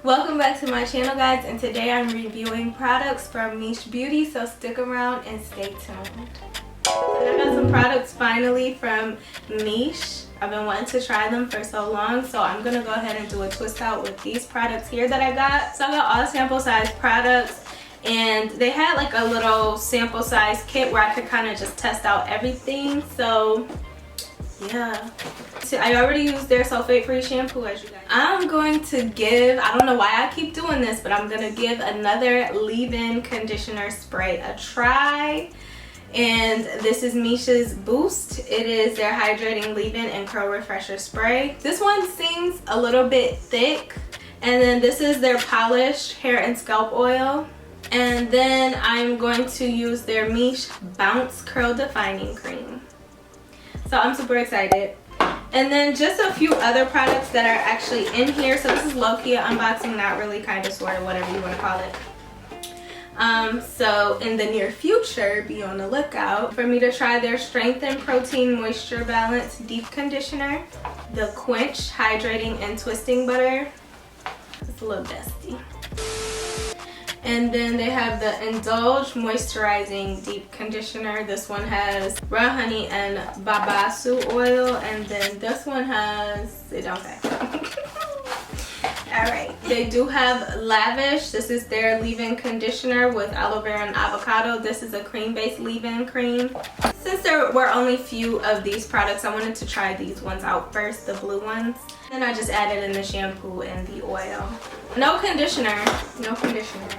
Welcome back to my channel, guys, and today I'm reviewing products from Miche Beauty, so stick around and stay tuned. And I got some products finally from Miche. I've been wanting to try them for so long, so I'm gonna go ahead and do a twist out with these products here that I got. So I got all sample size products, and they had like a little sample size kit where I could kind of just test out everything. So yeah, so I already used their sulfate free shampoo, as you guys. I'm going to give, I don't know why I keep doing this, but I'm gonna give another leave-in conditioner spray a try. And this is Miche's Boost. It is their hydrating leave-in and curl refresher spray. This one seems a little bit thick. And then this is their polished hair and scalp oil. And then I'm going to use their Miche Bounce Curl Defining Cream. So I'm super excited. And then just a few other products that are actually in here. So this is low-key unboxing, not really, kind of, sort of, whatever you want to call it. So in the near future, be on the lookout for me to try their Strength and Protein Moisture Balance Deep Conditioner, the Quench Hydrating and Twisting Butter. It's a little dusty. And then they have the Indulge Moisturizing Deep Conditioner. This one has raw honey and babasu oil, and then this one has, it don't say. Alright, they do have Lavish. This is their leave-in conditioner with aloe vera and avocado. This is a cream-based leave-in cream. Since there were only few of these products, I wanted to try these ones out first, the blue ones. Then I just added in the shampoo and the oil. No conditioner. No conditioner.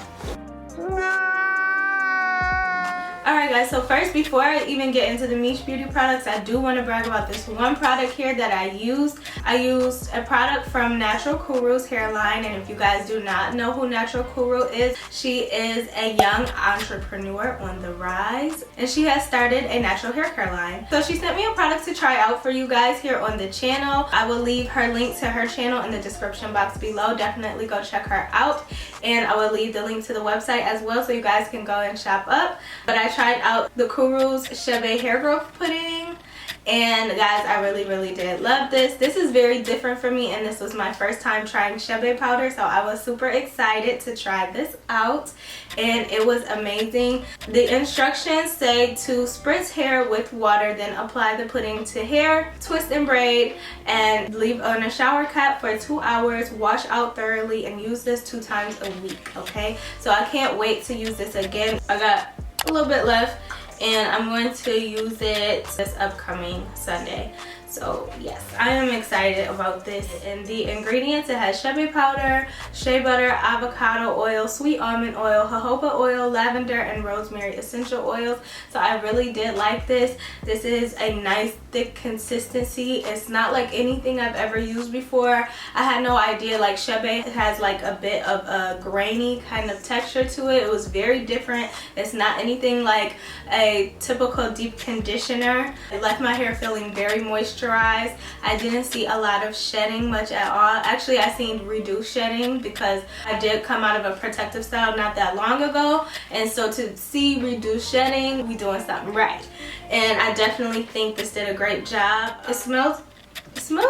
Alright guys, so first, before I even get into the Miche Beauty products, I do want to brag about this one product here that I used. I used a product from Natural Kuru's hairline, and if you guys do not know who Natural Kuru is, she is a young entrepreneur on the rise, and she has started a natural hair care line. So she sent me a product to try out for you guys here on the channel. I will leave her link to her channel in the description box below. Definitely go check her out, and I will leave the link to the website as well so you guys can go and shop up. But I tried out the Kuru'S Chebe hair growth pudding, and guys, I really did love this. This is very different for me, and this was my first time trying Chebe powder, so I was super excited to try this out, and it was amazing. The instructions say to spritz hair with water, then apply the pudding to hair, twist and braid, and leave on a shower cap for 2 hours. Wash out thoroughly and use this 2 times a week. Okay, so I can't wait to use this again. I got a little bit left, and I'm going to use it this upcoming Sunday. So yes, I am excited about this. And the ingredients, it has Chebe powder, shea butter, avocado oil, sweet almond oil, jojoba oil, lavender, and rosemary essential oils. So I really did like this. This is a nice thick consistency. It's not like anything I've ever used before. I had no idea like Chebe has like a bit of a grainy kind of texture to it. It was very different. It's not anything like a typical deep conditioner. It left my hair feeling very moisturized. I didn't see a lot of shedding much at all. Actually, I seen reduced shedding because I did come out of a protective style not that long ago, and so to see reduced shedding, we doing something right. And I definitely think this did a great job. It smells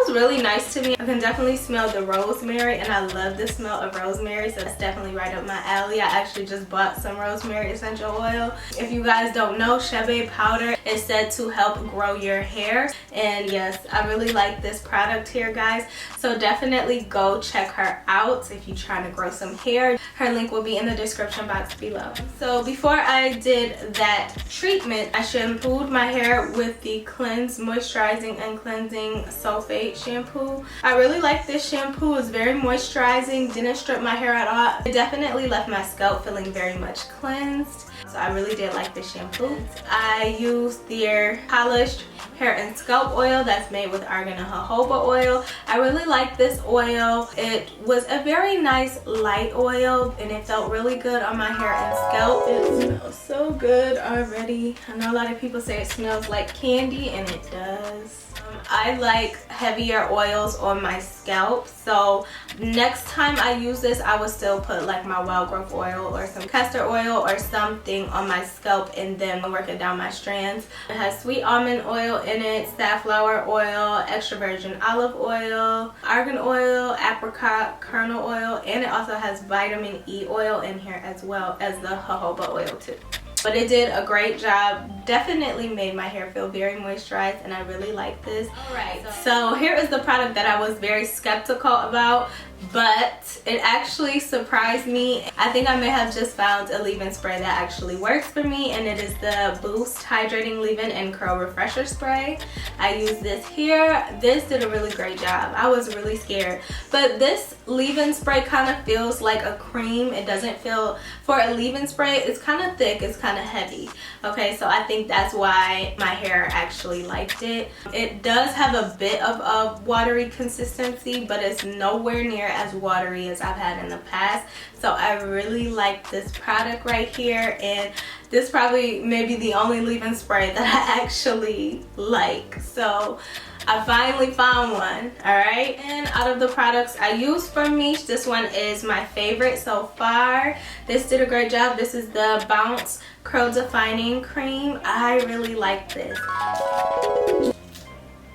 really nice to me. I can definitely smell the rosemary, and I love the smell of rosemary, so that's definitely right up my alley. I actually just bought some rosemary essential oil. If you guys don't know, Chebe powder is said to help grow your hair, and yes, I really like this product here, guys. So definitely go check her out if you're trying to grow some hair. Her link will be in the description box below. So before I did that treatment, I shampooed my hair with the Cleanse Moisturizing and Cleansing Sulfate shampoo. I really like this shampoo. It's very moisturizing, didn't strip my hair at all. It definitely left my scalp feeling very much cleansed. So I really did like this shampoo. I used their polished hair and scalp oil that's made with argan and jojoba oil. I really like this oil. It was a very nice light oil, and it felt really good on my hair and scalp. It smells so good already. I know a lot of people say it smells like candy, and it does. I like heavier oils on my scalp, so next time I use this I will still put like my wild growth oil or some castor oil or something on my scalp and then work it down my strands. It has sweet almond oil in it, safflower oil, extra virgin olive oil, argan oil, apricot kernel oil, and it also has vitamin E oil in here as well as the jojoba oil too. But it did a great job. Definitely made my hair feel very moisturized, and I really like this. Alright, so here is the product that I was very skeptical about, but it actually surprised me. I think I may have just found a leave-in spray that actually works for me, and it is the Boost Hydrating Leave-In and Curl Refresher Spray. I use this here. This did a really great job. I was really scared, but this leave-in spray kind of feels like a cream. It doesn't feel, for a leave-in spray, it's kind of thick, it's kind of heavy. Okay, so I think that's why my hair actually liked it. It does have a bit of a watery consistency, but it's nowhere near as watery as I've had in the past. So I really like this product right here, and this probably maybe the only leave-in spray that I actually like. So I finally found one. Alright, and out of the products I used from Miche, this one is my favorite so far. This did a great job. This is the Bounce Curl Defining Cream. I really like this.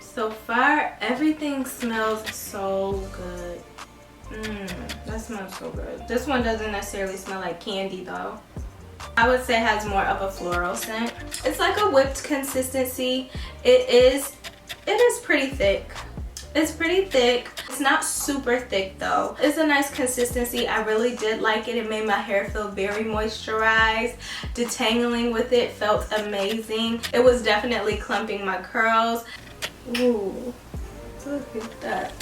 So far everything smells so good. That smells so good. This one doesn't necessarily smell like candy though. I would say it has more of a floral scent. It's like a whipped consistency. It is pretty thick. It's pretty thick. It's not super thick though. It's a nice consistency. I really did like it. It made my hair feel very moisturized. Detangling with it felt amazing. It was definitely clumping my curls. Ooh, look at that.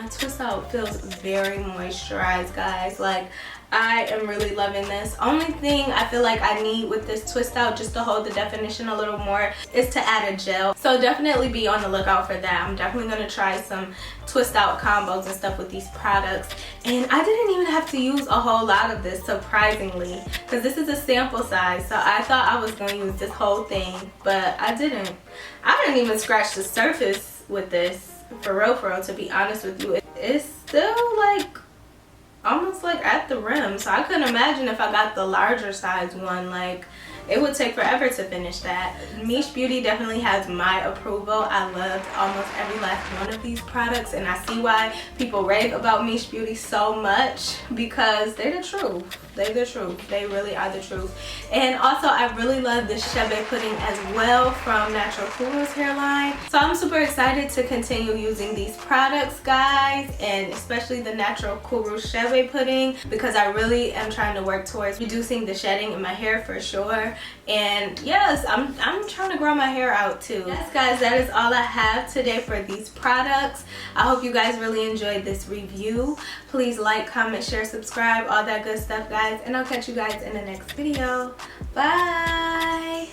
Twistout feels very moisturized, guys. Like, I am really loving this. Only thing I feel like I need with this Twistout, just to hold the definition a little more, is to add a gel. So definitely be on the lookout for that. I'm definitely going to try some Twistout combos and stuff with these products. And I didn't even have to use a whole lot of this, surprisingly, because this is a sample size. So I thought I was going to use this whole thing, but I didn't. I didn't even scratch the surface with this. For real, to be honest with you. It's still like almost like at the rim, so I couldn't imagine if I got the larger size one. Like, it would take forever to finish that. Miche Beauty definitely has my approval. I loved almost every last one of these products, and I see why people rave about Miche Beauty so much, because they're the truth. They're the truth. They really are the truth. And also, I really love the Chebe pudding as well from Natural Kuru'S hairline. So I'm super excited to continue using these products, guys, and especially the Natural Kuru'S Chebe pudding, because I really am trying to work towards reducing the shedding in my hair for sure. And yes, I'm trying to grow my hair out too. Yes, guys, that is all I have today for these products. I hope you guys really enjoyed this review. Please like, comment, share, subscribe, all that good stuff, guys, and I'll catch you guys in the next video. Bye.